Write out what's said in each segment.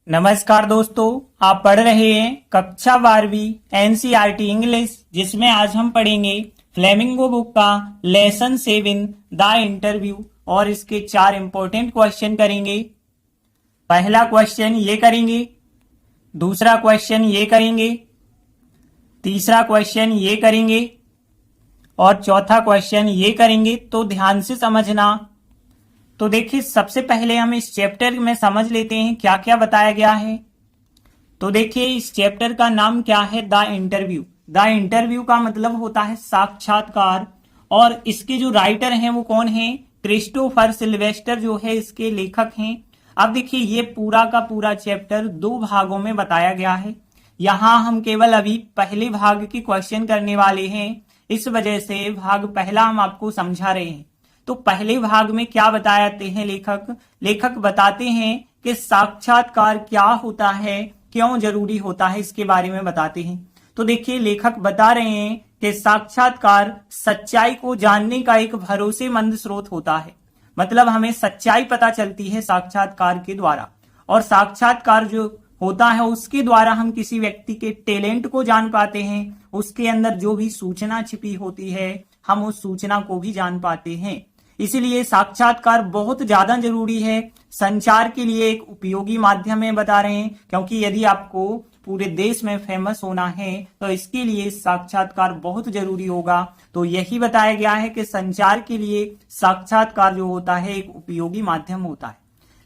नमस्कार दोस्तों, आप पढ़ रहे हैं कक्षा 12वीं एनसीईआरटी इंग्लिश, जिसमें आज हम पढ़ेंगे फ्लेमिंगो बुक का लेसन 7 द इंटरव्यू और इसके 4 इंपॉर्टेंट क्वेश्चन करेंगे। पहला क्वेश्चन ये करेंगे, दूसरा क्वेश्चन ये करेंगे, तीसरा क्वेश्चन ये करेंगे और चौथा क्वेश्चन ये करेंगे। तो ध्यान से समझना। तो देखिए, सबसे पहले हम इस चैप्टर में समझ लेते हैं क्या क्या बताया गया है। तो देखिए, इस चैप्टर का नाम क्या है, द इंटरव्यू। द इंटरव्यू का मतलब होता है साक्षात्कार, और इसके जो राइटर हैं वो कौन है, क्रिस्टोफर सिल्वेस्टर जो है इसके लेखक हैं। अब देखिए, ये पूरा का पूरा चैप्टर 2 भागों में बताया गया है। यहां हम केवल अभी पहले भाग की क्वेश्चन करने वाले हैं, इस वजह से भाग पहला हम आपको समझा रहे हैं। तो पहले भाग में क्या बताते हैं लेखक बताते हैं कि साक्षात्कार क्या होता है, क्यों जरूरी होता है, इसके बारे में बताते हैं। तो देखिए, लेखक बता रहे हैं कि साक्षात्कार सच्चाई को जानने का एक भरोसेमंद स्रोत होता है। मतलब हमें सच्चाई पता चलती है साक्षात्कार के द्वारा, और साक्षात्कार जो होता है उसके द्वारा हम किसी व्यक्ति के टैलेंट को जान पाते हैं। उसके अंदर जो भी सूचना छिपी होती है हम उस सूचना को भी जान पाते हैं। इसीलिए साक्षात्कार बहुत ज्यादा जरूरी है, संचार के लिए एक उपयोगी माध्यम है बता रहे हैं। क्योंकि यदि आपको पूरे देश में फेमस होना है तो इसके लिए साक्षात्कार बहुत जरूरी होगा। तो यही बताया गया है कि संचार के लिए साक्षात्कार जो होता है एक उपयोगी माध्यम होता है।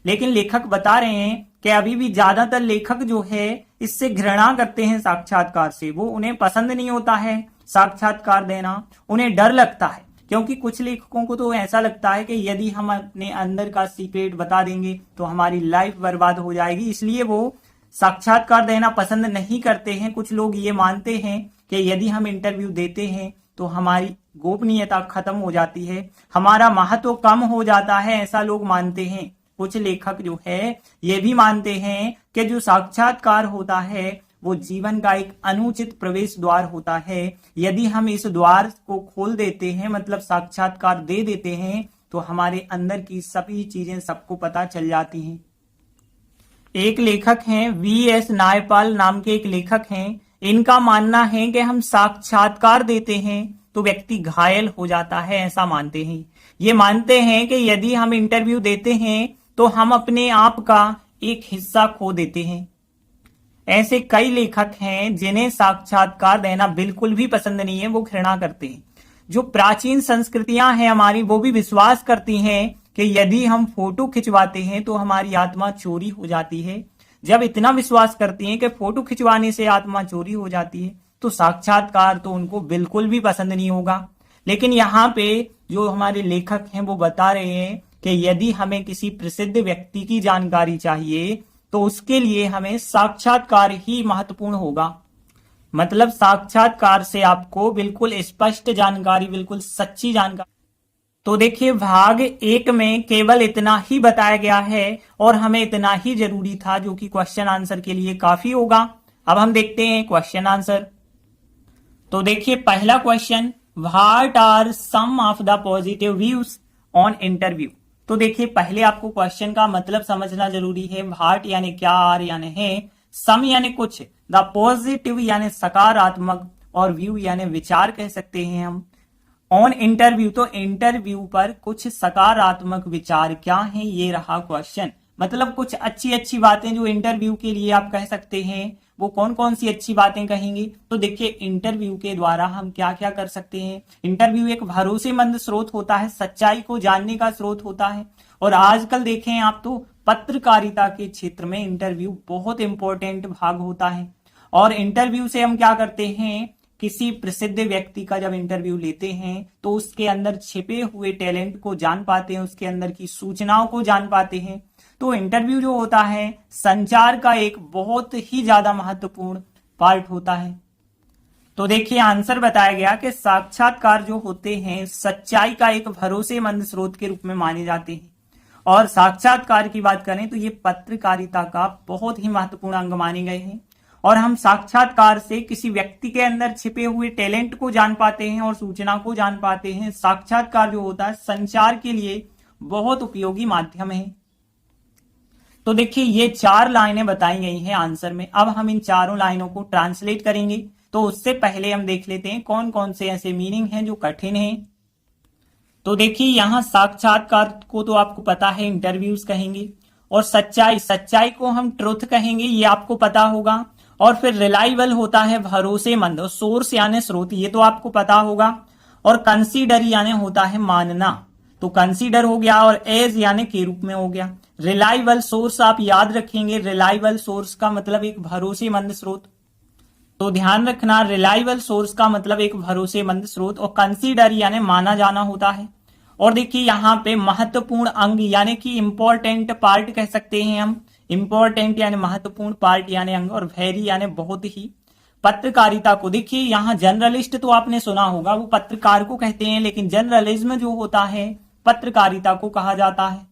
लेकिन लेखक बता रहे हैं कि अभी भी ज्यादातर लेखक जो है इससे घृणा करते हैं साक्षात्कार से। वो उन्हें पसंद नहीं होता है साक्षात्कार देना, उन्हें डर लगता है। क्योंकि कुछ लेखकों को तो ऐसा लगता है कि यदि हम अपने अंदर का सीक्रेट बता देंगे तो हमारी लाइफ बर्बाद हो जाएगी, इसलिए वो साक्षात्कार देना पसंद नहीं करते हैं। कुछ लोग ये मानते हैं कि यदि हम इंटरव्यू देते हैं तो हमारी गोपनीयता खत्म हो जाती है, हमारा महत्व कम हो जाता है, ऐसा लोग मानते हैं। कुछ लेखक जो है ये भी मानते हैं कि जो साक्षात्कार होता है वो जीवन का एक अनुचित प्रवेश द्वार होता है। यदि हम इस द्वार को खोल देते हैं, मतलब साक्षात्कार दे देते हैं, तो हमारे अंदर की सभी चीजें सबको पता चल जाती हैं। एक लेखक हैं वीएस नायपाल नाम के एक लेखक हैं। इनका मानना है कि हम साक्षात्कार देते हैं तो व्यक्ति घायल हो जाता है, ऐसा मानते हैं। ये मानते हैं कि यदि हम इंटरव्यू देते हैं तो हम अपने आप का एक हिस्सा खो देते हैं। ऐसे कई लेखक हैं जिन्हें साक्षात्कार देना बिल्कुल भी पसंद नहीं है, वो घृणा करते हैं। जो प्राचीन संस्कृतियां हैं हमारी, वो भी विश्वास करती हैं कि यदि हम फोटो खिंचवाते हैं तो हमारी आत्मा चोरी हो जाती है। जब इतना विश्वास करती हैं कि फोटो खिंचवाने से आत्मा चोरी हो जाती है, तो साक्षात्कार तो उनको बिल्कुल भी पसंद नहीं होगा। लेकिन यहाँ पे जो हमारे लेखक हैं वो बता रहे हैं कि यदि हमें किसी प्रसिद्ध व्यक्ति की जानकारी चाहिए तो उसके लिए हमें साक्षात्कार ही महत्वपूर्ण होगा। मतलब साक्षात्कार से आपको बिल्कुल स्पष्ट जानकारी, बिल्कुल सच्ची जानकारी। तो देखिए, भाग 1 में केवल इतना ही बताया गया है और हमें इतना ही जरूरी था, जो कि क्वेश्चन आंसर के लिए काफी होगा। अब हम देखते हैं क्वेश्चन आंसर। तो देखिए, पहला question, what are some of the positive views on interview. तो देखिए, पहले आपको क्वेश्चन का मतलब समझना जरूरी है। व्हाट यानी क्या, आर यानी है, सम यानी कुछ, द पॉजिटिव यानी सकारात्मक, और व्यू यानी विचार कह सकते हैं हम। ऑन इंटरव्यू, तो इंटरव्यू पर कुछ सकारात्मक विचार क्या हैं, ये रहा क्वेश्चन। मतलब कुछ अच्छी अच्छी बातें जो इंटरव्यू के लिए आप कह सकते हैं, वो कौन कौन सी अच्छी बातें कहेंगे। तो देखिए, इंटरव्यू के द्वारा हम क्या क्या कर सकते हैं। इंटरव्यू एक भरोसेमंद स्रोत होता है, सच्चाई को जानने का स्रोत होता है। और आजकल देखें आप तो पत्रकारिता के क्षेत्र में इंटरव्यू बहुत इंपॉर्टेंट भाग होता है। और इंटरव्यू से हम क्या करते हैं, किसी प्रसिद्ध व्यक्ति का जब इंटरव्यू लेते हैं तो उसके अंदर छिपे हुए टैलेंट को जान पाते हैं, उसके अंदर की सूचनाओं को जान पाते हैं। तो इंटरव्यू जो होता है संचार का एक बहुत ही ज्यादा महत्वपूर्ण पार्ट होता है। तो देखिए, आंसर बताया गया कि साक्षात्कार जो होते हैं सच्चाई का एक भरोसेमंद स्रोत के रूप में माने जाते हैं। और साक्षात्कार की बात करें तो ये पत्रकारिता का बहुत ही महत्वपूर्ण अंग माने गए हैं। और हम साक्षात्कार से किसी व्यक्ति के अंदर छिपे हुए टैलेंट को जान पाते हैं और सूचना को जान पाते हैं। साक्षात्कार जो होता है संचार के लिए बहुत उपयोगी माध्यम है। तो देखिए ये 4 लाइनें बताई गई हैं आंसर में। अब हम इन चारों लाइनों को ट्रांसलेट करेंगे। तो उससे पहले हम देख लेते हैं कौन कौन से ऐसे मीनिंग हैं जो कठिन हैं। तो देखिए यहाँ साक्षात्कार को तो आपको पता है इंटरव्यूज कहेंगे, और सच्चाई, सच्चाई को हम ट्रुथ कहेंगे, ये आपको पता होगा। और फिर रिलायबल होता है भरोसेमंद, सोर्स यानी स्रोत, ये तो आपको पता होगा। और कंसीडर यानी होता है मानना, तो कंसीडर हो गया। और एज यानी के रूप में हो गया। रिलायबल सोर्स आप याद रखेंगे, रिलायबल सोर्स का मतलब एक भरोसेमंद स्रोत, तो ध्यान रखना रिलायबल सोर्स का मतलब एक भरोसेमंद स्रोत। और कंसीडर यानी माना जाना होता है। और देखिए यहाँ पे महत्वपूर्ण अंग यानी कि इंपॉर्टेंट पार्ट कह सकते हैं हम। इंपॉर्टेंट यानी महत्वपूर्ण, पार्ट यानी अंग, और वेरी यानी बहुत ही। पत्रकारिता को देखिए यहाँ जर्नलिस्ट तो आपने सुना होगा, वो पत्रकार को कहते हैं, लेकिन जर्नलिज्म जो होता है पत्रकारिता को कहा जाता है।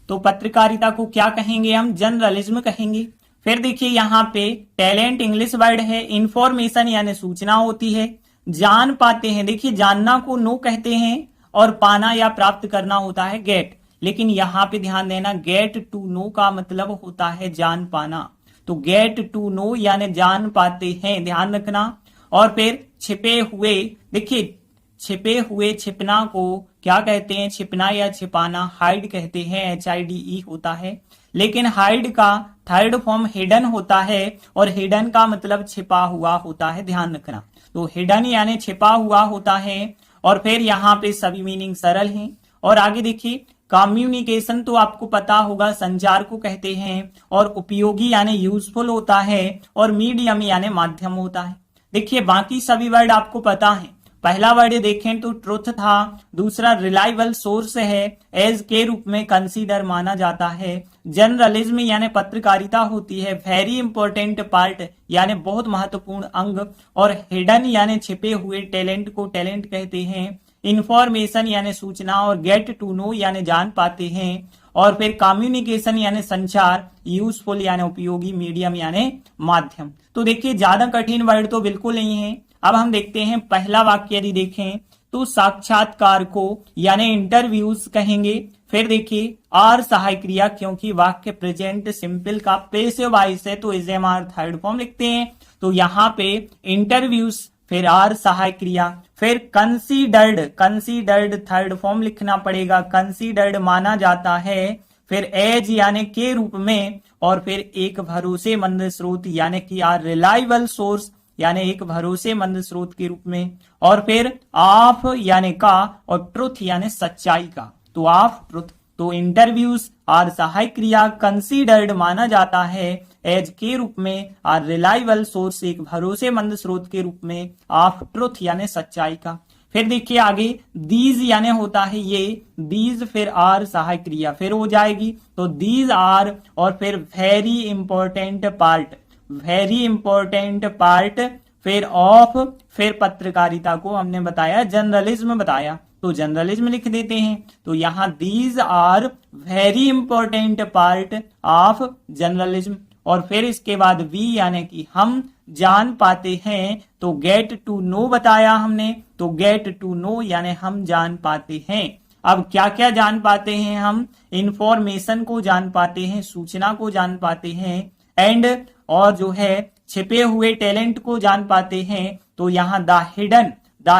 तो पत्रकारिता को क्या कहेंगे हम? जर्नलिज्म कहेंगे। फिर देखिए यहाँ पे टैलेंट इंग्लिश वर्ड है। इंफॉर्मेशन यानी सूचना होती है। जान पाते हैं, देखिए जानना को नो कहते हैं, और पाना या प्राप्त करना होता है गेट। लेकिन यहाँ पे ध्यान देना, गेट टू नो का मतलब होता है जान पाना। तो गेट टू नो यानी जान पाते हैं, ध्यान रखना। और फिर छिपे हुए, देखिए छिपे हुए, छिपना को क्या कहते हैं? छिपना या छिपाना हाइड कहते हैं, HIDE होता है। लेकिन हाइड का थर्ड फॉर्म हिडन होता है, और हिडन का मतलब छिपा हुआ होता है, ध्यान रखना। तो हिडन यानी छिपा हुआ होता है। और फिर यहाँ पे सभी मीनिंग सरल हैं। और आगे देखिए कम्युनिकेशन तो आपको पता होगा, संचार को कहते हैं। और उपयोगी यानी यूजफुल होता है। और मीडियम यानी माध्यम होता है। देखिए बाकी सभी वर्ड आपको पता है। पहला वर्ड देखें तो ट्रुथ था। दूसरा रिलायबल सोर्स है, एज के रूप में कंसीडर माना जाता है। जर्नलिज्म यानी पत्रकारिता होती है। वेरी इंपॉर्टेंट पार्ट यानी बहुत महत्वपूर्ण अंग। और हिडन यानी छिपे हुए, टैलेंट को टैलेंट कहते हैं। इंफॉर्मेशन यानी सूचना, और गेट टू नो यानी जान पाते हैं। और फिर कम्युनिकेशन यानी संचार, यूजफुल यानी उपयोगी, मीडियम यानी माध्यम। तो देखिए ज्यादा कठिन वर्ड तो बिल्कुल नहीं है। अब हम देखते हैं पहला वाक्य यदि देखें तो साक्षात्कार को यानी इंटरव्यूज कहेंगे। फिर देखिए आर सहायक क्रिया, क्योंकि वाक्य प्रेजेंट सिंपल का पेसिव वॉइस है तो इसे हम आर थर्ड फॉर्म लिखते हैं। तो यहाँ पे इंटरव्यूज, फिर आर सहायक क्रिया, फिर कंसीडर्ड, कंसीडर्ड थर्ड फॉर्म लिखना पड़ेगा, कंसीडर्ड माना जाता है। फिर एज यानी के रूप में, और फिर एक भरोसेमंद स्रोत यानी कि आर रिलायबल सोर्स यानी एक भरोसेमंद स्रोत के रूप में। और फिर ऑफ यानी का, और ट्रुथ यानी सच्चाई का। तो ऑफ ट्रुथ, तो इंटरव्यूज आर सहायक क्रिया, कंसीडर्ड माना जाता है, एज के रूप में, आर रिलायबल सोर्स एक भरोसेमंद स्रोत के रूप में, ऑफ ट्रुथ यानी सच्चाई का। फिर देखिए आगे दीज यानी होता है ये, दीज फिर आर सहायक क्रिया फिर हो जाएगी। तो दीज आर, और फिर very important part, very important part, फिर ऑफ, फिर पत्रकारिता को हमने बताया जर्नलिज्म बताया, तो जर्नलिज्म लिख देते हैं। तो यहाँ these are very important part of journalism. और फिर इसके बाद वी यानी कि हम जान पाते हैं, तो गेट टू नो बताया हमने, तो गेट टू नो यानी हम जान पाते हैं। अब क्या क्या जान पाते हैं हम? इंफॉर्मेशन को जान पाते हैं, सूचना को जान पाते हैं, एंड और जो है छिपे हुए टैलेंट को जान पाते हैं। तो यहाँ द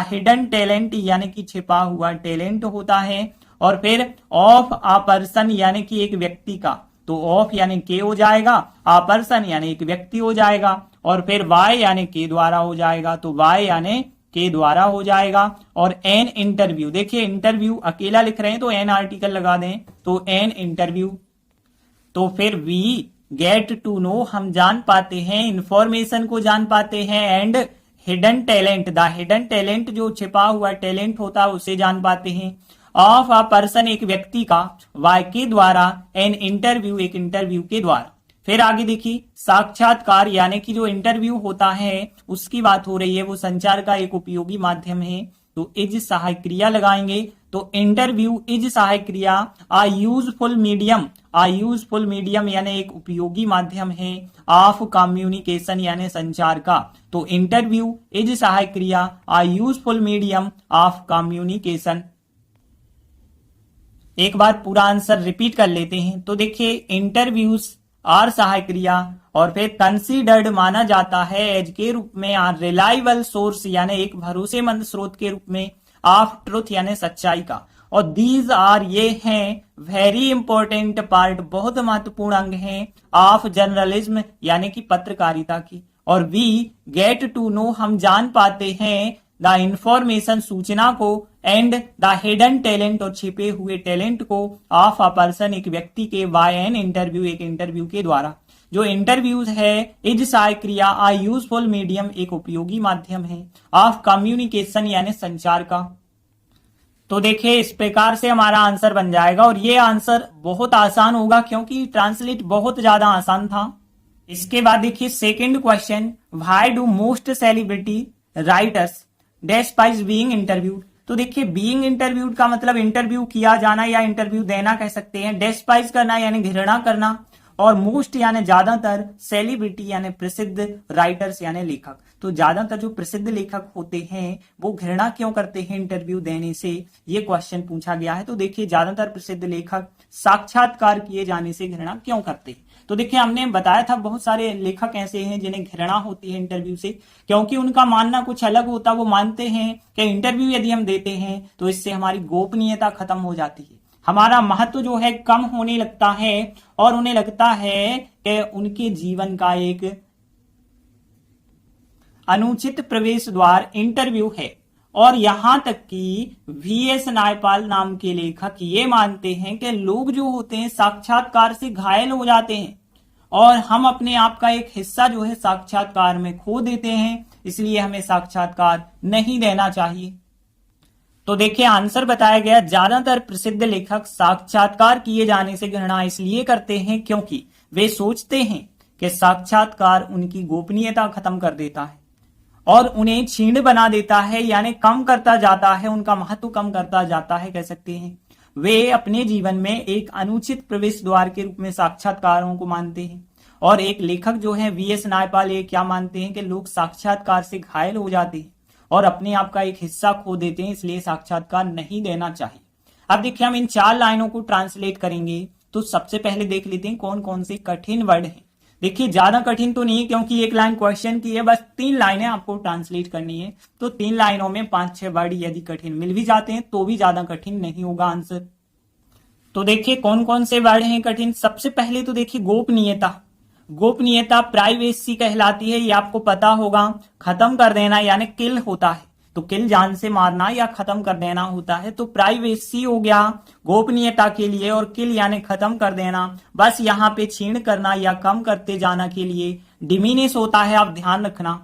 हिडन टैलेंट यानी कि छिपा हुआ टैलेंट होता है। और फिर ऑफ अ पर्सन यानी कि एक व्यक्ति का, तो ऑफ यानी के हो जाएगा, अ पर्सन यानी एक व्यक्ति हो जाएगा। और फिर वाई यानी के द्वारा हो जाएगा, तो वाई यानी के द्वारा हो जाएगा। और एन इंटरव्यू, देखिए इंटरव्यू अकेला लिख रहे हैं तो एन आर्टिकल लगा दें, तो एन इंटरव्यू। तो फिर वी गेट टू नो, हम जान पाते हैं, इंफॉर्मेशन को जान पाते हैं, and hidden talent, the hidden talent जो छिपा हुआ टैलेंट होता है उसे जान पाते हैं। ऑफ अ पर्सन एक व्यक्ति का, वाई के द्वारा, एन इंटरव्यू एक इंटरव्यू के द्वारा। फिर आगे देखिए साक्षात्कार यानी कि जो इंटरव्यू होता है उसकी बात हो रही है, वो संचार का एक उपयोगी माध्यम है, तो इज सहायक क्रिया लगाएंगे। तो इंटरव्यू इज सहायक क्रिया, आ यूजफुल मीडियम, आ यूजफुल मीडियम यानी एक उपयोगी माध्यम है, ऑफ कम्युनिकेशन यानी संचार का। तो इंटरव्यू इज सहायक क्रिया, आ यूजफुल मीडियम ऑफ कम्युनिकेशन। एक बार पूरा आंसर रिपीट कर लेते हैं। तो देखिए इंटरव्यूज आर सहायक क्रिया और फिर कंसीडर्ड माना जाता है एज के रूप में, आर रिलायबल सोर्स यानी एक भरोसेमंद स्रोत के रूप में, ऑफ ट्रुथ यानी सच्चाई का, और दीज आर ये हैं वेरी इंपॉर्टेंट पार्ट बहुत महत्वपूर्ण अंग हैं, ऑफ जर्नलिज्म यानी कि पत्रकारिता की, और वी गेट टू नो हम जान पाते हैं द इंफॉर्मेशन सूचना को, एंड द हिडन टैलेंट और छिपे हुए टैलेंट को, ऑफ अ पर्सन एक व्यक्ति के, बाय एन इंटरव्यू एक इंटरव्यू के द्वारा। जो इंटरव्यूज है इज सहायक क्रिया आ यूजफुल मीडियम एक उपयोगी माध्यम है, ऑफ कम्युनिकेशन यानी संचार का। तो देखिए इस प्रकार से हमारा आंसर बन जाएगा और ये आंसर बहुत आसान होगा क्योंकि ट्रांसलेट बहुत ज्यादा आसान था। इसके बाद देखिए second question, why do most celebrity writers despise being interviewed. तो देखिए बीइंग इंटरव्यूड का मतलब इंटरव्यू किया जाना या इंटरव्यू देना कह सकते हैं, डेस्पाइज करना यानी घृणा करना, और मोस्ट यानी ज्यादातर, सेलिब्रिटी यानी प्रसिद्ध, राइटर्स यानी लेखक। तो ज्यादातर जो प्रसिद्ध लेखक होते हैं वो घृणा क्यों करते हैं इंटरव्यू देने से, ये क्वेश्चन पूछा गया है। तो देखिए ज्यादातर प्रसिद्ध लेखक साक्षात्कार किए जाने से घृणा क्यों करते हैं। तो देखिए हमने बताया था बहुत सारे लेखक ऐसे हैं जिन्हें घृणा होती है इंटरव्यू से, क्योंकि उनका मानना कुछ अलग होता। वो मानते हैं कि इंटरव्यू यदि हम देते हैं तो इससे हमारी गोपनीयता खत्म हो जाती है, हमारा महत्व जो है कम होने लगता है, और उन्हें लगता है कि उनके जीवन का एक अनुचित प्रवेश द्वार इंटरव्यू है। और यहां तक कि वीएस नायपाल नाम के लेखक ये मानते हैं कि लोग जो होते हैं साक्षात्कार से घायल हो जाते हैं और हम अपने आप का एक हिस्सा जो है साक्षात्कार में खो देते हैं, इसलिए हमें साक्षात्कार नहीं देना चाहिए। तो देखिए आंसर बताया गया, ज्यादातर प्रसिद्ध लेखक साक्षात्कार किए जाने से घृणा इसलिए करते हैं क्योंकि वे सोचते हैं कि साक्षात्कार उनकी गोपनीयता खत्म कर देता है और उन्हें क्षीण बना देता है, यानी कम करता जाता है, उनका महत्व कम करता जाता है कह सकते हैं। वे अपने जीवन में एक अनुचित प्रवेश द्वार के रूप में साक्षात्कारों को मानते हैं। और एक लेखक जो है वीएस नायपाल ये क्या मानते हैं कि लोग साक्षात्कार से घायल हो जाते हैं और अपने आप का एक हिस्सा खो देते हैं, इसलिए साक्षात्कार नहीं देना चाहिए। अब देखिए हम इन 4 लाइनों को ट्रांसलेट करेंगे। तो सबसे पहले देख लेते हैं कौन कौन से कठिन वर्ड हैं। देखिए ज्यादा कठिन तो नहीं क्योंकि एक लाइन क्वेश्चन की है, बस 3 लाइनें आपको ट्रांसलेट करनी है। तो 3 लाइनों में 5-6 वर्ड यदि कठिन मिल भी जाते हैं तो भी ज्यादा कठिन नहीं होगा आंसर। तो देखिए कौन कौन से वर्ड हैं कठिन। सबसे पहले तो देखिए गोपनीयता। गोपनीयता प्राइवेसी कहलाती है, ये आपको पता होगा। खत्म कर देना यानी किल होता है, तो किल जान से मारना या खत्म कर देना होता है। तो प्राइवेसी हो गया गोपनीयता के लिए, और किल यानी खत्म कर देना। बस यहाँ पे छीण करना या कम करते जाना के लिए डिमिनिश होता है, आप ध्यान रखना।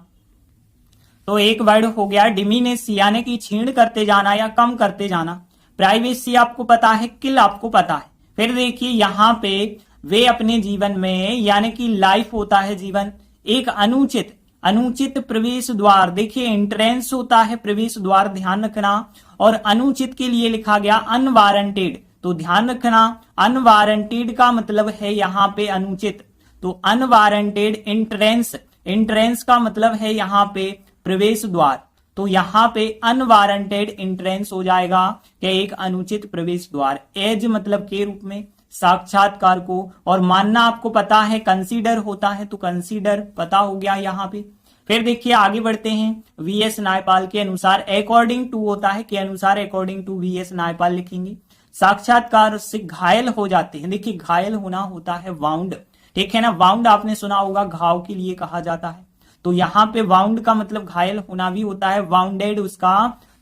तो एक वर्ड हो गया डिमिनिश यानी कि छीण करते जाना या कम करते जाना। प्राइवेसी आपको पता है, किल आपको पता है। फिर देखिए यहाँ पे वे अपने जीवन में यानी कि लाइफ होता है जीवन, एक अनुचित प्रवेश द्वार। देखिए एंट्रेंस होता है प्रवेश द्वार, ध्यान रखना। और अनुचित के लिए लिखा गया अनवारंटेड, तो ध्यान रखना अनवारंटेड का मतलब है यहाँ पे अनुचित। तो अनवारंटेड एंट्रेंस का मतलब है यहाँ पे प्रवेश द्वार। तो यहाँ पे अनवारंटेड एंट्रेंस हो जाएगा कि एक अनुचित प्रवेश द्वार। एज मतलब के रूप में साक्षात्कार को, और मानना आपको पता है कंसीडर होता है, तो कंसीडर पता हो गया यहाँ पे। फिर देखिए आगे बढ़ते हैं। वीएस नायपाल के अनुसार अकॉर्डिंग टू होता है, के अनुसार अकॉर्डिंग टू वीएस नायपाल लिखेंगे। साक्षात्कार से घायल हो जाते हैं। देखिए घायल होना होता है वाउंड, ठीक है ना। वाउंड आपने सुना होगा, घाव के लिए कहा जाता है। तो यहाँ पे वाउंड का मतलब घायल होना भी होता है। वाउंडेड उसका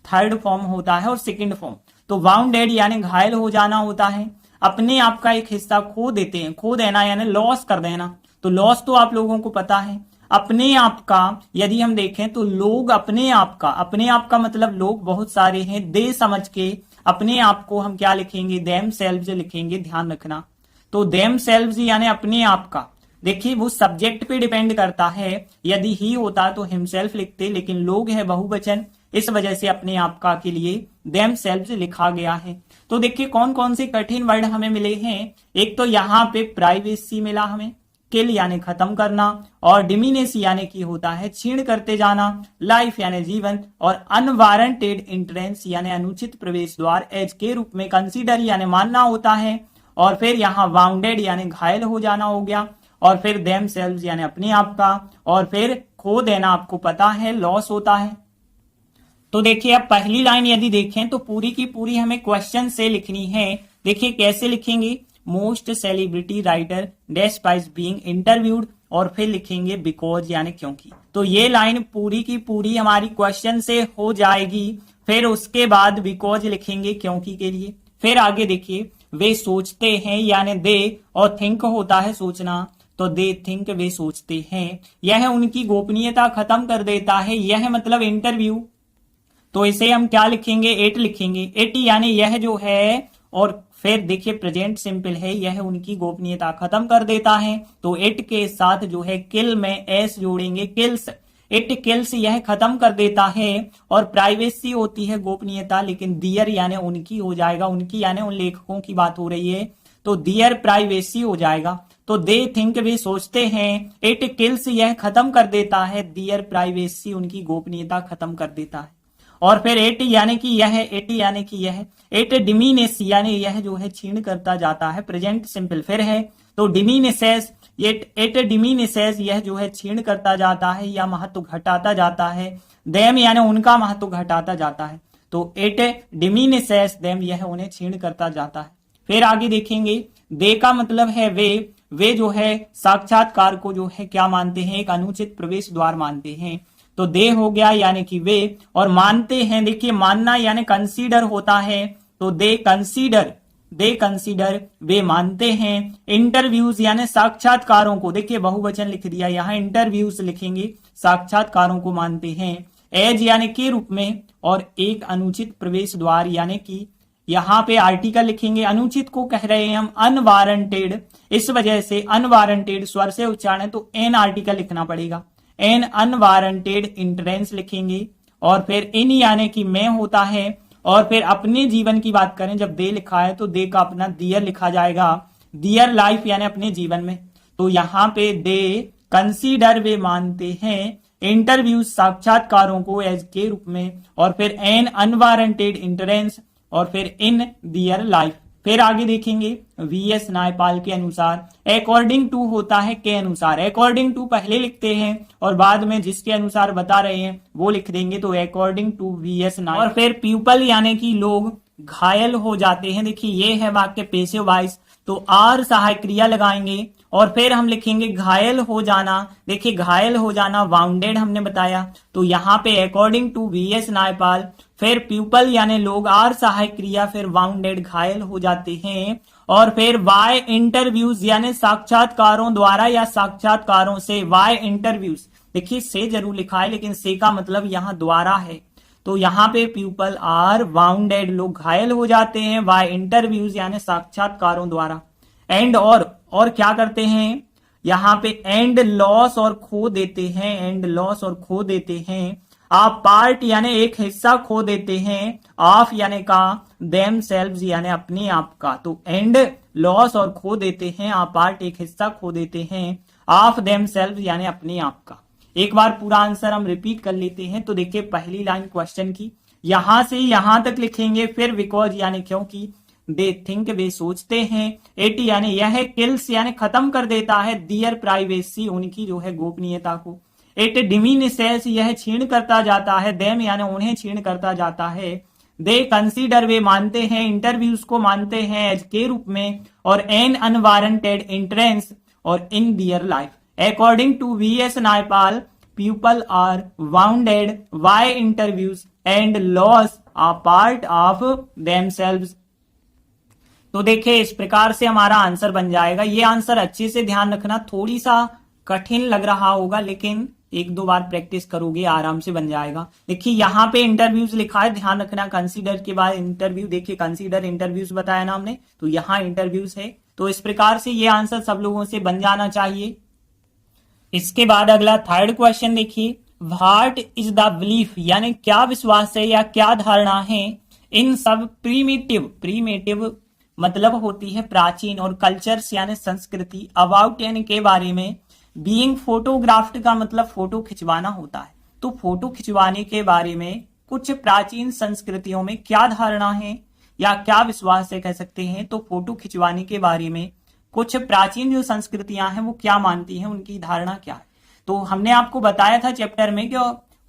3rd फॉर्म होता है और 2nd फॉर्म। तो वाउंडेड यानी घायल हो जाना होता है, अपने आप का एक हिस्सा खो देते हैं। खो देना यानी लॉस कर देना। तो लॉस तो आप लोगों को पता है। अपने आप का यदि हम देखें तो लोग अपने आप का मतलब लोग बहुत सारे हैं। दे समझ के अपने आप को हम क्या लिखेंगे, देम सेल्व्स लिखेंगे, ध्यान रखना। तो देम सेल्व्स यानी अपने आप का। देखिए वो सब्जेक्ट पे डिपेंड करता है, यदि ही होता तो हिमसेल्फ लिखते, लेकिन लोग है बहुवचन, इस वजह से अपने आप का के लिए देम सेल्व्स लिखा गया है। तो देखिए कौन कौन से कठिन वर्ड हमें मिले हैं। एक तो यहाँ पे प्राइवेसी मिला हमें, किल यानी खत्म करना, और डिमिनिश यानी कि होता है छीण करते जाना, लाइफ यानी जीवन, और अनवारंटेड एंट्रेंस यानी अनुचित प्रवेश द्वार एज के रूप में कंसीडर यानी मानना होता है, और फिर यहाँ वाउंडेड यानी घायल हो जाना हो गया, और फिर देम सेल्व्स यानी अपने आप का, और फिर खो देना आपको पता है लॉस होता है। तो देखिए अब पहली लाइन यदि देखें तो पूरी की पूरी हमें क्वेश्चन से लिखनी है। देखिए कैसे लिखेंगे, most celebrity writer despite being interviewed, और फिर लिखेंगे बिकॉज यानी क्योंकि। तो ये लाइन पूरी की पूरी हमारी क्वेश्चन से हो जाएगी। फिर उसके बाद बिकॉज लिखेंगे क्योंकि के लिए। फिर आगे देखिए, वे सोचते हैं यानी दे, और थिंक होता है सोचना, तो दे थिंक वे सोचते हैं। यह उनकी गोपनीयता खत्म कर देता है, यह मतलब इंटरव्यू। तो इसे हम क्या लिखेंगे, एट लिखेंगे। एट यानी यह जो है, और फिर देखिए प्रेजेंट सिंपल है, यह उनकी गोपनीयता खत्म कर देता है। तो इट के साथ जो है किल में एस जोड़ेंगे, किल्स। इट किल्स यह खत्म कर देता है, और प्राइवेसी होती है गोपनीयता, लेकिन दियर यानी उनकी हो जाएगा, उनकी यानी उन लेखकों की बात हो रही है, तो दियर प्राइवेसी हो जाएगा। तो दे थिंक वे सोचते हैं, इट किल्स यह खत्म कर देता है, दियर प्राइवेसी उनकी गोपनीयता खत्म कर देता है। और फिर एट यानी कि यह, एट यानी कि यह, एट डिमिनिश यानी यह जो है छीण करता जाता है, प्रेजेंट सिंपल फिर है, तो डिमिनिशेस, एट डिमिनिशेस यह जो है छीण करता जाता है या महत्व घटाता जाता है, देम यानी उनका महत्व घटाता जाता है, तो एट डिमिनिशेस देम यह उन्हें छीण करता जाता है। फिर आगे देखेंगे, दे का मतलब है वे जो है साक्षात्कार को जो है क्या मानते हैं, एक अनुचित प्रवेश द्वार मानते हैं, तो दे हो गया यानी कि वे, और मानते हैं, देखिए मानना यानी कंसीडर होता है, तो दे कंसीडर वे मानते हैं। इंटरव्यूज यानी साक्षात्कारों को, देखिए बहुवचन लिख दिया, यहाँ इंटरव्यूज लिखेंगे, साक्षात्कारों को मानते हैं, एज यानी के रूप में, और एक अनुचित प्रवेश द्वार यानी कि यहाँ पे आर्टिकल लिखेंगे, अनुचित को कह रहे हैं हम अनवारंटेड, इस वजह से अनवारंटेड स्वर से उच्चारण है तो एन आर्टिकल लिखना पड़ेगा, एन अनवारंटेड इंट्रेंस लिखेंगे, और फिर इन यानी कि में होता है, और फिर अपने जीवन की बात करें, जब दे लिखा है तो दे का अपना दियर लिखा जाएगा, दियर लाइफ यानी अपने जीवन में, तो यहाँ पे दे कंसीडर वे मानते हैं, इंटरव्यू साक्षात्कारों को एज के रूप में, और फिर एन अनवारंटेड इंट्रेंस, और फिर इन दियर लाइफ। फिर आगे देखेंगे, वीएस नायपाल के अनुसार, अकॉर्डिंग टू होता है के अनुसार, अकॉर्डिंग टू पहले लिखते हैं और बाद में जिसके अनुसार बता रहे हैं वो लिख देंगे, तो अकॉर्डिंग टू वीएस नाय। और फिर पीपल यानी कि लोग घायल हो जाते हैं, देखिए ये है वाक्य पेसिव वॉइस, तो आर सहायक क्रिया लगाएंगे, और फिर हम लिखेंगे घायल हो जाना, देखिए घायल हो जाना वाउंडेड हमने बताया, तो यहाँ पे अकॉर्डिंग टू वीएस नायपाल, फिर पीपल यानी लोग, आर सहायक क्रिया, फिर वाउंडेड घायल हो जाते हैं, और फिर वाई इंटरव्यूज यानी साक्षात्कारों द्वारा या साक्षात्कारों से, वाई इंटरव्यूज, देखिए से जरूर लिखा है लेकिन से का मतलब यहाँ द्वारा है, तो यहाँ पे पीपल आर वाउंडेड लोग घायल हो जाते हैं, वाई इंटरव्यूज यानी साक्षात्कारों द्वारा, एंड और क्या करते हैं यहाँ पे, एंड लॉस और खो देते हैं, एंड लॉस और खो देते हैं, आप पार्ट यानी एक हिस्सा खो देते हैं, ऑफ यानी का, देम सेल्व्स यानी अपने आप का, तो एंड लॉस और खो देते हैं, आप पार्ट एक हिस्सा खो देते हैं, ऑफ देम सेल्व्स यानी अपने आप का। एक बार पूरा आंसर हम रिपीट कर लेते हैं। तो देखिए पहली लाइन क्वेश्चन की, यहां से यहां तक लिखेंगे, फिर बिकॉज यानी क्योंकि, दे थिंक वे सोचते हैं, इट यानी यह, किल्स यानी खत्म कर देता है, दियर प्राइवेसी उनकी जो है गोपनीयता को, इट डिमिनिशेस यह छीण करता जाता है, देम यानी उन्हें छीण करता जाता है, दे कंसीडर वे मानते हैं, इंटरव्यूज को मानते हैं एज के रूप में, और एन अनवारंटेड इंट्रेंस, और in their life. According to V S Naipaul, people are wounded by interviews and lose a part of themselves. तो देखिए इस प्रकार से हमारा आंसर बन जाएगा। ये आंसर अच्छे से ध्यान रखना, थोड़ी सा कठिन लग रहा होगा लेकिन एक दो बार प्रैक्टिस करोगे आराम से बन जाएगा। देखिए यहाँ पे इंटरव्यूज लिखा है, ध्यान रखना, कंसीडर के बाद इंटरव्यू, देखिए कंसीडर इंटरव्यूज बताया ना हमने, तो यहाँ इंटरव्यूज है। तो इस प्रकार से ये आंसर सब लोगों से बन जाना चाहिए। इसके बाद अगला थर्ड क्वेश्चन देखिए, व्हाट इज द बिलीफ, यानी क्या विश्वास है या क्या धारणा है इन सब प्रीमिटिव मतलब होती है प्राचीन, और कल्चर्स यानी संस्कृति, अबाउट यानी के बारे में, बीइंग फोटोग्राफ्ड का मतलब फोटो खिंचवाना होता है। तो फोटो खिंचवाने के बारे में कुछ प्राचीन संस्कृतियों में क्या धारणा है या क्या विश्वास है कह सकते हैं। तो फोटो खिंचवाने के बारे में कुछ प्राचीन जो संस्कृतियां हैं वो क्या मानती हैं, उनकी धारणा क्या है। तो हमने आपको बताया था चैप्टर में कि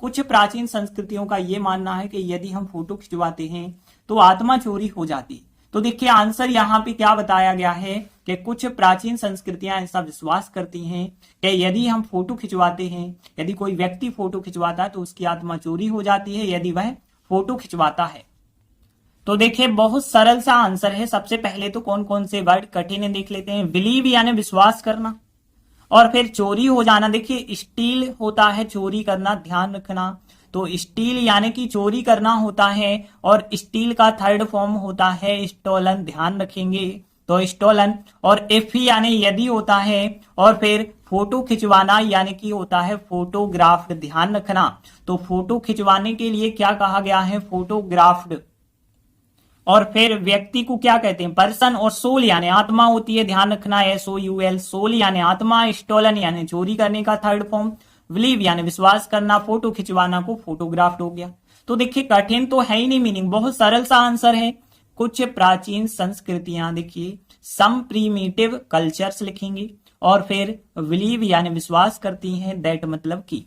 कुछ प्राचीन संस्कृतियों का ये मानना है कि यदि हम फोटो खिंचवाते हैं तो आत्मा चोरी हो जाती है। तो देखिए आंसर यहाँ पे क्या बताया गया है कि कुछ प्राचीन संस्कृतियां ऐसा विश्वास करती हैं कि यदि हम फोटो खिंचवाते हैं, यदि कोई व्यक्ति फोटो खिंचवाता है तो उसकी आत्मा चोरी हो जाती है यदि वह फोटो खिंचवाता है। तो देखिए बहुत सरल सा आंसर है। सबसे पहले तो कौन कौन से वर्ड कठिन है देख लेते हैं। बिलीव यानी विश्वास करना, और फिर चोरी हो जाना। देखिए स्टील होता है चोरी करना, ध्यान रखना। तो स्टील यानी कि चोरी करना होता है, और स्टील का थर्ड फॉर्म होता है स्टोलन, ध्यान रखेंगे। तो स्टोलन, और इफ यानी यदि होता है, और फिर फोटो खिंचवाना यानी कि होता है फोटोग्राफ्ड, ध्यान रखना। तो फोटो खिंचवाने के लिए क्या कहा गया है, फोटोग्राफ्ड। और फिर व्यक्ति को क्या कहते हैं, पर्सन, और सोल यानी आत्मा होती है, ध्यान रखना, SOUL, सोल यानी आत्मा, स्टोलन यानी चोरी करने का थर्ड फॉर्म, बिलीव यानी विश्वास करना, फोटो खिंचवाना को फोटोग्राफ्ट हो गया। तो देखिए कठिन तो है ही नहीं, मीनिंग बहुत सरल सा आंसर है। कुछ प्राचीन संस्कृतियां, देखिए सम प्रीमिटिव कल्चर्स लिखेंगे, और फिर बिलीव यानी विश्वास करती हैं, दैट मतलब की।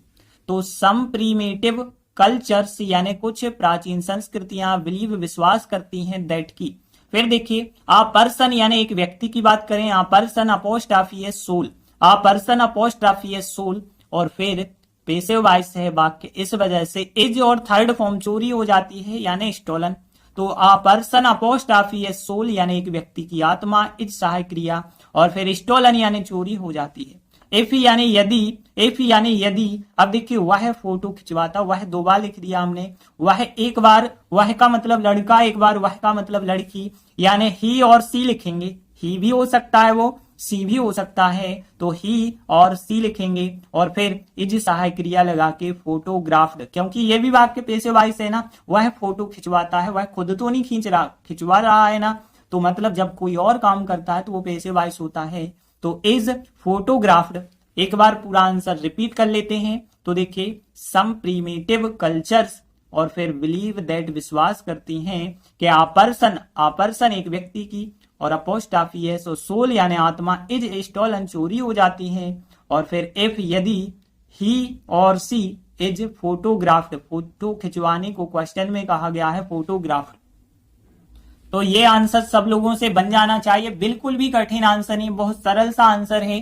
तो सम प्रीमिटिव कल्चर्स यानी कुछ प्राचीन संस्कृतियां, बिलीव विश्वास करती हैं, दैट की। फिर देखिए आ पर्सन यानी एक व्यक्ति की बात करें, आ पर्सन अपोस्ट्रोफी है सोल, आ पर्सन अपोस्ट्रोफी है सोल, और फिर पेसिव वॉइस है वाक्य, इस वजह से इज और थर्ड फॉर्म चोरी हो जाती है यानी स्टोलन। तो आ पर्सन अपोस्ट्रोफी है सोल यानी एक व्यक्ति की आत्मा, इज सहायक क्रिया, और फिर स्टोलन यानी चोरी हो जाती है। इफ यानी यदि, इफ यानी यदि। अब देखिए वह फोटो खिंचवाता, वह दो बार लिख दिया हमने, वह एक बार, वह का मतलब लड़का, एक बार वह का मतलब लड़की, यानी ही और सी लिखेंगे। ही भी हो सकता है, वो सी भी हो सकता है, तो ही और सी लिखेंगे, और फिर इज सहायक क्रिया लगा के फोटोग्राफ्ड, क्योंकि ये भी वाक्य पेसिव वॉइस है ना, वह फोटो खिंचवाता है, वह खुद तो नहीं खींच रहा, खिंचवा रहा है ना। तो मतलब जब कोई और काम करता है तो वो पेसिव वॉइस होता है। तो इज फोटोग्राफ्ड। एक बार पूरा आंसर रिपीट कर लेते हैं। तो देखिए सम प्रीमिटिव कल्चर्स, और फिर बिलीव दैट विश्वास करती हैं कि आ पर्सन एक व्यक्ति की, और अपोस्ट्रोफी है सो सोल यानी आत्मा, इज स्टोलन चोरी हो जाती है, और फिर इफ यदि ही और सी इज फोटोग्राफ्ड, फोटो खिंचवाने को क्वेश्चन में कहा गया है फोटोग्राफ्ड। तो ये आंसर सब लोगों से बन जाना चाहिए, बिल्कुल भी कठिन आंसर नहीं, बहुत सरल सा आंसर है।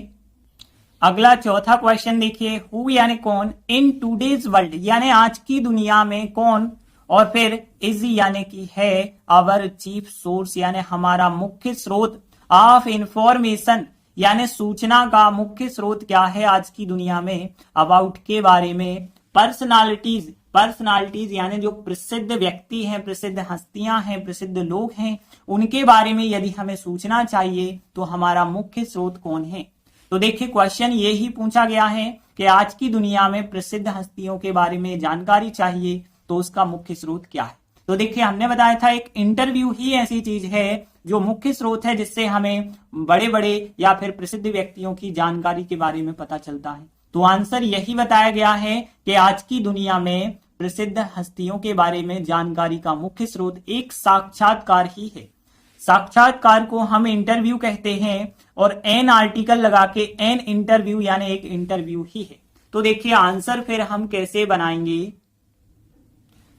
अगला चौथा क्वेश्चन देखिए, हु यानी कौन, इन टूडेज वर्ल्ड यानी आज की दुनिया में कौन, और फिर इज यानी कि है, आवर चीफ सोर्स यानी हमारा मुख्य स्रोत, ऑफ इंफॉर्मेशन यानी सूचना का मुख्य स्रोत क्या है आज की दुनिया में, अबाउट के बारे में, पर्सनालिटीज, पर्सनालिटीज यानी जो प्रसिद्ध व्यक्ति हैं, प्रसिद्ध हस्तियां हैं, प्रसिद्ध लोग हैं, उनके बारे में यदि हमें सूचना चाहिए तो हमारा मुख्य स्रोत कौन है। तो देखिए क्वेश्चन ये ही पूछा गया है कि आज की दुनिया में प्रसिद्ध हस्तियों के बारे में जानकारी चाहिए तो उसका मुख्य स्रोत क्या है। तो देखिए हमने बताया था एक इंटरव्यू ही ऐसी चीज है जो मुख्य स्रोत है, जिससे हमें बड़े बड़े या फिर प्रसिद्ध व्यक्तियों की जानकारी के बारे में पता चलता है। तो आंसर यही बताया गया है कि आज की दुनिया में प्रसिद्ध हस्तियों के बारे में जानकारी का मुख्य स्रोत एक साक्षात्कार ही है। साक्षात्कार को हम इंटरव्यू कहते हैं, और एन आर्टिकल लगा के एन इंटरव्यू यानी एक इंटरव्यू ही है। तो देखिए आंसर फिर हम कैसे बनाएंगे,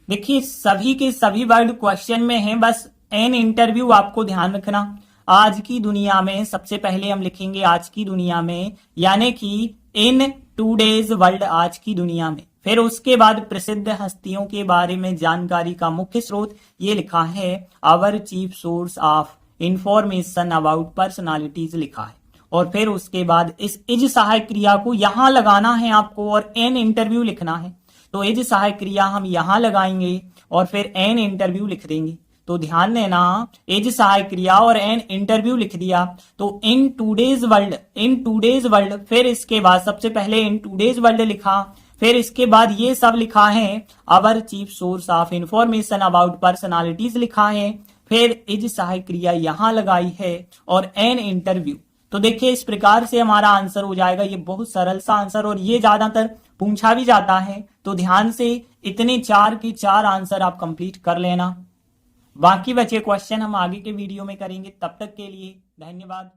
देखिए सभी के सभी वर्ड क्वेश्चन में हैं, बस एन इंटरव्यू आपको ध्यान रखना। आज की दुनिया में सबसे पहले हम लिखेंगे आज की दुनिया में, यानी कि इन टूडेज वर्ल्ड, आज की दुनिया में। फिर उसके बाद प्रसिद्ध हस्तियों के बारे में जानकारी का मुख्य स्रोत ये लिखा है, our chief source of information about personalities लिखा है। और फिर उसके बाद इस इज सहायक क्रिया को यहां लगाना है आपको, और एन इंटरव्यू लिखना है। तो इज सहायक क्रिया हम यहां लगाएंगे और फिर एन इंटरव्यू लिख देंगे। तो ध्यान देना, इज सहायक क्रिया और एन इंटरव्यू लिख दिया। तो in today's world, in today's world, फिर इसके बाद सबसे पहले इन टूडेज वर्ल्ड लिखा, फिर इसके बाद ये सब लिखा है, our chief source of information about personalities लिखा है, फिर इज सहायक क्रिया यहां लगाई है और एन इंटरव्यू। तो देखिए इस प्रकार से हमारा आंसर हो जाएगा। ये बहुत सरल सा आंसर और ये ज्यादातर पूछा भी जाता है, तो ध्यान से इतने 4 के 4 आंसर आप कंप्लीट कर लेना। बाकी बचे क्वेश्चन हम आगे के वीडियो में करेंगे। तब तक के लिए धन्यवाद।